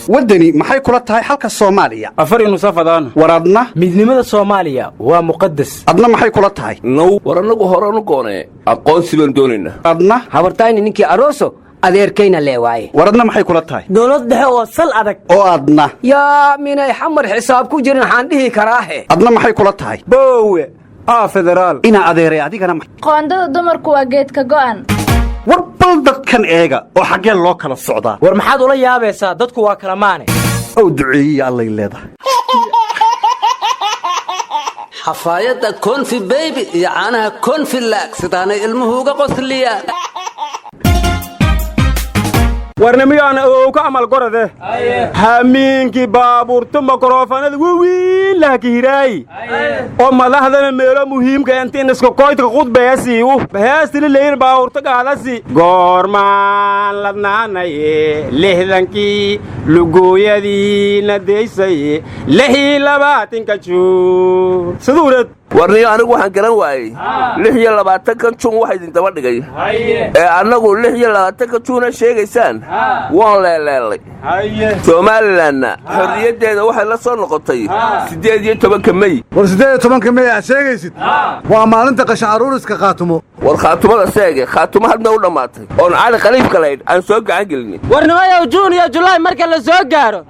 ودني maxay kula tahay halka Soomaaliya afar inu safadaan waradna midnimada Soomaaliya waa muqaddas adna maxay kula tahay no waranagu horanu goone aqoonsi baan doonayna adna habartayni ninkii arooso adeerkayna leewaay waradna maxay kula tahay dawlad dhexe oo sal adag oo adna yaa minay xamar xisaab ku jirin waxaan dhihi karaahe adna maxay kula tahay boowe federaal ina adeeray adigana qoondada dumarku waa geedka go'an warbal dadkan eega oo xagee loo kala socdaa war maxaad ula yaabaysaa dadku waa Kalamaane oo duceeyay Allah leedahay xafaayada konfi baby iyo caanaha konfi laak sidaanay ilmuhu uga qosliyaan warnamiyana oo ka amal gorade hamiinki baabuurta makrofanada wiin la kiray oo madaxdana meelo muhiimka inta iska qoydka qudbeeyasi u baastil leeyr baabuurta gaadasi goormaan ladnaanaye lehdanki lugooyadii nadeysay 26 ka juu saduurad warniyo anigu waxaan garan waayay 26 kan jun waxa idin daba dhigay ee anagu 26 ka juna sheegaysaan waan leeleelay Somaliland xorriyadeeda waxay la soo noqotay 18 May war 18 May aad sheegaysid waa maalinta qashan aruuriska qaatumo war qaatumada seege qaatumo hadna u dhamaatay oo cali qaliif kaleed aan soo gacan gelin warnimayo June iyo July marka la soo gaaro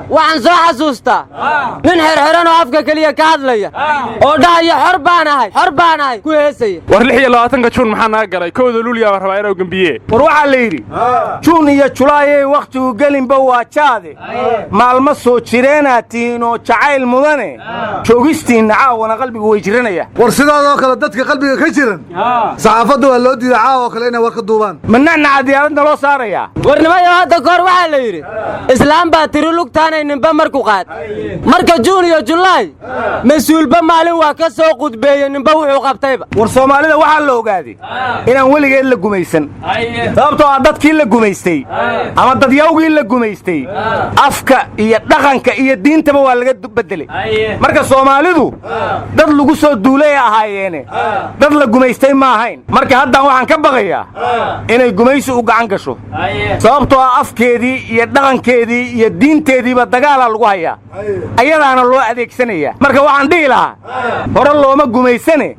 waxaan soo xasuustaa nin xirxiran oo afka kaliya ka hadlaya oo dhaaya xorbaanahay ku heesay war 26 June maxaa naga galay kooda luuliya rabaa inuu gambiye war waxa la yiri June iyo July waqtigu galinba waa jaade maalmo soo jireenaatiin oo jacayl mudane joogistiin caawana qalbigu way jiranaya war sidaadoo kale dadka qalbiga ka jiran saxaafadu waa loo diiday caawa kale inay war ka duubaan manana cadiyadna loo saaraya warnimayo hadda koor waxa la yiri islaam baa tiri lugtaanay ninba markuu qaad marka June iyo July mas'uulba maalin waa ka soo qudbeeyay ninba wuxuu qabtayba war Soomaalida waxa la ogaaday inaan weligeed la gumaysan sababtoo ah dadkii la gumaystay ama dadyawgii la gumaystay afka iyo dhaqanka iyo diintaba waa laga bedelay marka Soomaalidu dad lagu soo duulay ahaayeen dad la gumaystay ma ahayn marka hadda waxaan ka baqayaa inay gumaysi u gacan gasho sababtoo ah afkeedii iyo dhaqankeedii iyo diinteediiba dagaal lagu hayaa ayadaana loo adeegsanaya marka waxaan dhihi lahaa hore looma gumaysane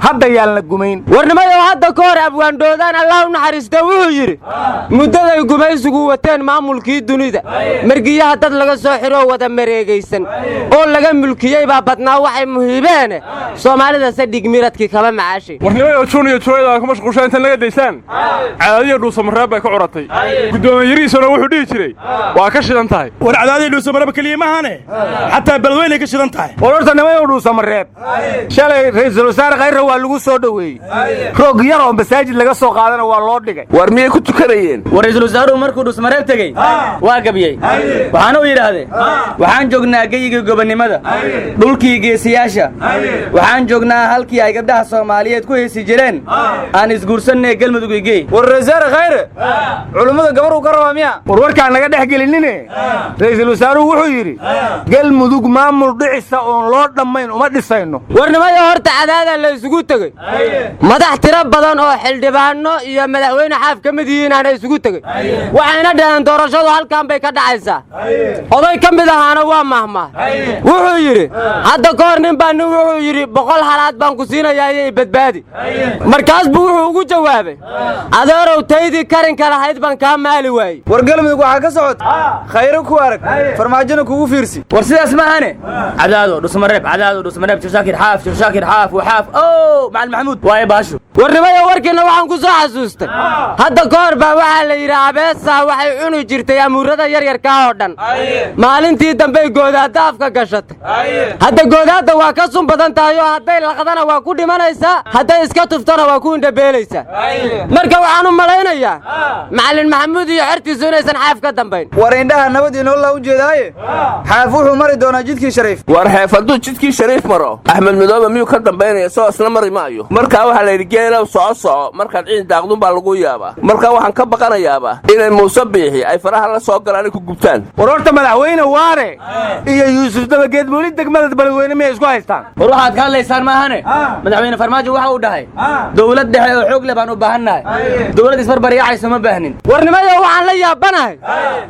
hadda yaalna gumayn warnimayo hadda koor abwaandoodaan Allah u naxariisto wuxuu yiri muddaday gumaysigu wateen maamulkii dunida margiyaha dad laga soo xiro wada mareegaysan oo laga mulkiyay baa badnaa waxay muhiibeen Soomaalida sadhig miradkii kaba macaashay warnimayo June iyo July ku mashquulshaan inta laga deysaan caadiyo dhuuso mareeb bay ka curatay gudoomiyihiisuna wuxuu dhigi jiray waa ka shidan tahay war caadiyo dhuuso mareeb kaliya ma ahane hatta balweynay ka shidan tahay warta nimayo dhuuso mareeb shalay ra'iisul wasaare khayr waa lagu soo dhaweeyay roog yar oo masaajid laga soo qaadana waa loo dhigay war miyay ku tukanayeen war ra'iisul wasaaruhu markuu dhuuso mareeb tagay waa gabiyay waxaana uu yiraahdee waxaan joognaa geeyiga gobonimada dhulkii geesiyaasha waxaan joognaa halkii ay gabdhaha Soomaaliyeed ku heesi jireen aan isguursanay galmudug igey war wasaare khayr culimada gabar uu ka rabaa miya war warkaan naga dhex gelinine ra'iisul wasaaruhu wuxuu yiri galmudug maamul dhicisa oo loo dhamayn uma dhisayno warnimayo horta cadaada la isugu tagay madax tira badan oo xildhibaano iyo madaxweyne xaaf kamid yihiin aan isugu tagay waxayna dhahan doorashadu halkaan bay ka dhacaysaa oday kamid ahaana waa mahma wuxuu yiri hadda koor nin baa wuxuu yiri 100 halaad baan ku siinayaa ay badbaadi markaas buu wuxuu ugu jawaabay adeerow taydii karin kala hayd baan ka maali waayay war galmudug waxa ka socod khayr ku arag farmaajina kugu fiirsi war sidaas ma ahane cadaado dhusmareeb shaakir xaaf waxaaf macal maxamuud waa baasho warnimayo warkiina waxaan ku soo xasuustay hadda koor baa waxa la yiri abeesa waxay cuni jirtay amuurada yar yar ka oo dhan maalintii dambe goodaada afka gashatay hadda goodaada waa ka sun badan tahay oo haday laqadana waa ku dhimanaysaa haday iska tuftana waa ku indhabeelaysaa marka waxaan u malaynayaa macallin maxamuud iyo xirtiisu inaysan xaaf ka dambayn war indhaha nabad inoo la u jeedaaye xaaf wuxuu mari doonaa jidkii shariif war xaafadu jidkii shariif maro Axmed axmed madoobe miyuu ka dambaynaya soo isla mari maayo markaa waxaa layidhi geelow soco markaad ciid daaqdun baa lagu yaabaa marka waxaan ka baqanayaaba inay muuse biixi ay faraha la soo galaan ku gubtaan war horta madaxweyne waare iyo yuusuf dabageed weli degmada beledweyne miyay isku haystaan war waxaad ka hadlaysaan maahane madaxweyne farmaajo waxa uu dhahay dowlad dhexe oo xoog leh baan u baahannahay dowlad isbarbaryaacayso ma baahnin warnimayo waxaan la yaabanahay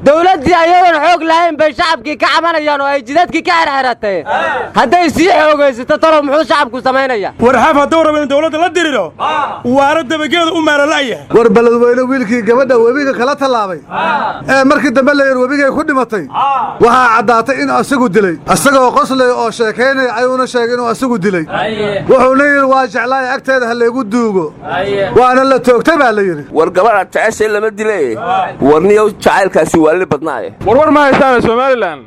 dowladdii ayadoon xoog lahayn bay shacabkii ka cabanayaan oo ay jidadkii ka xerxeratay hadday sii xoogaysato talow muxuu shacabku samaynaya war xaaf hadduu rabo in dowladda la diriro waara dabageeda u meelala'yahay war beledweyne wiilkii gabadha webiga kala tallaabay ee markii dambe la yidhi webigay ku dhimatay waxaa caddaatay in asagu dilay asagoo qoslay oo sheekaynaya ayuuna sheegay inuu asagu dilay wuxuuna yidhi waa jeclaay agteeda ha laygu duugo waana la toogtay baa la yidhi war gabadha jeceshay lama dile warniyow jacaylkaasi waalli badnaaye war ma haystaane somalilan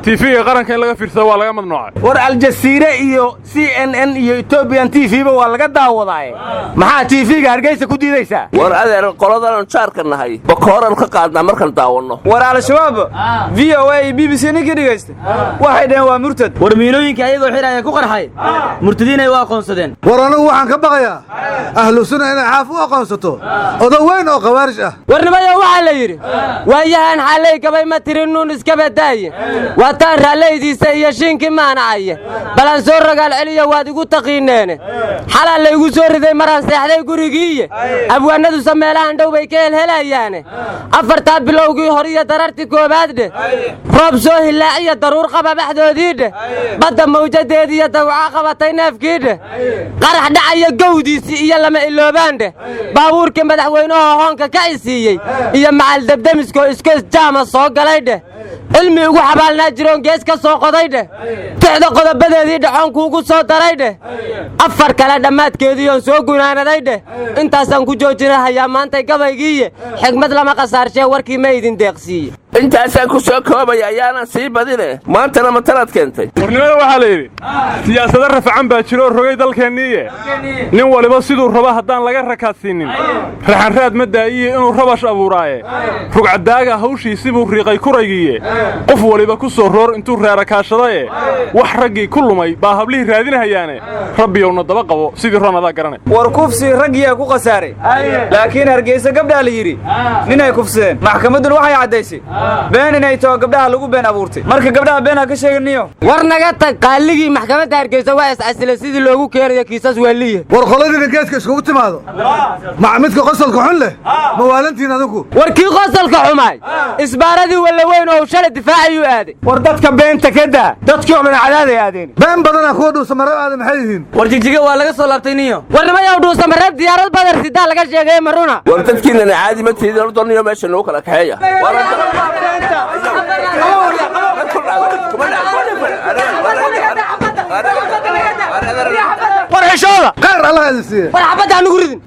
tv-ga qaranka in laga fiirsado waa laga madnuucay war aljasiire iyo CNN iyo Ethiopian TV-ba waa laga daawadaaye maxaa TV-ga hargeysa ku diidaysaa war adeer qoladan jaarka nahay bakooran ka qaadnaa markaan daawanno war al-shabaab VOA iyo BBC ninkii dhigaystay waxay dhaheen waa murtad war miilooyinka ayagoo xiraya ku qarxay murtadiinay u aqoonsadeen war anigu waxaan ka baqayaa ahlu sunna inay xaaf u aqoonsato odo weyn oo khawaarij ah warnimayo waxaa la yidhi waayahan xaalay gabay ma tirin nuun iska badaaye waataan raallaydiisa iyo shiinkii maanacaye balan soo ragaal celiya waad igu taqiineene xalaa laygu soo riday maraan seexday gurigiiye abwaanadusa meelahan dhow bay ka helhelayaane afartaa bilowgii hor iyo darartii koobaad dheh roob soo hilaaciya daruur qaba baxdoodii dheh badda mawjadeediiyo dawca qabatay neefkii dheh qarax dhacaya gowdiisii iyo lama iloobaan dheh baabuurkii madaxweynahoo hoonka ka isiiyey iyo macal debdemiskoo iskoys jaama soo galay dheh cilmi ugu xabaalnaa jiroon gees ka soo qoday dheh tixda qodobadeedii dhaxoonkuugu soo daray dheh afar kale dhammaadkeediiyoon soo gunaanaday dheh intaasaan ku joojinahayaa maantay gabaygiiye xigmad lama qasaarshee warkii ma idin deeqsiiye intaasaan ku soo koobaya ayaanan sii badine maantana matalaad keentay warnimada waxaa la yidhi siyaasado rafacan baa jiro oo rogay dalkeenniiye nin waliba siduu raba haddaan laga rakaadsiinnin raxanraad ma daa'iye inuu rabash abuuraaye rugcadaaga hawshiisii buu riiqay kuraygiiye qof waliba ku soo roor intuu reerakaashadaye wax raggii ku lumay baa hablihii raadinahayaane rabbiyowna daba qabo sidii roon adaa garanay war kufsi raggiyaa ku khasaaray laakiin hargeysa gabdhaa la yidhi ninay kufsadeen maxkamadduna waxay caddaysay been inay too gabdhaha lagu been abuurtay marka gabdhaha been ha ka sheeginiyo war naga tag qaaligii maxkamadda hargeysa waa iscasilay sidii loogu keenayo kiisas waaliye war qoladiina geedka iskugu timaado maca midka qosolka xun leh ma waalantiin adinku war kii qosolka xumaay isbaaradii walla weyn oo shalay difaacayuu aaday war dadka beenta ka daa dadkii oo dhan cadaaday aadeen been badana kuwa dhuusamareeb aada maxay yihiin war jigjiga waa laga soo laabtay niyo warnimayow dhuusamareeb diyaarad badar sidaa laga sheegay maruna war dadkiinana caadi ma tiidin ordoniyo meesha nagu kala kaxeeya war xishooda khayr allah idin siiye war xabadda ha nugu ridin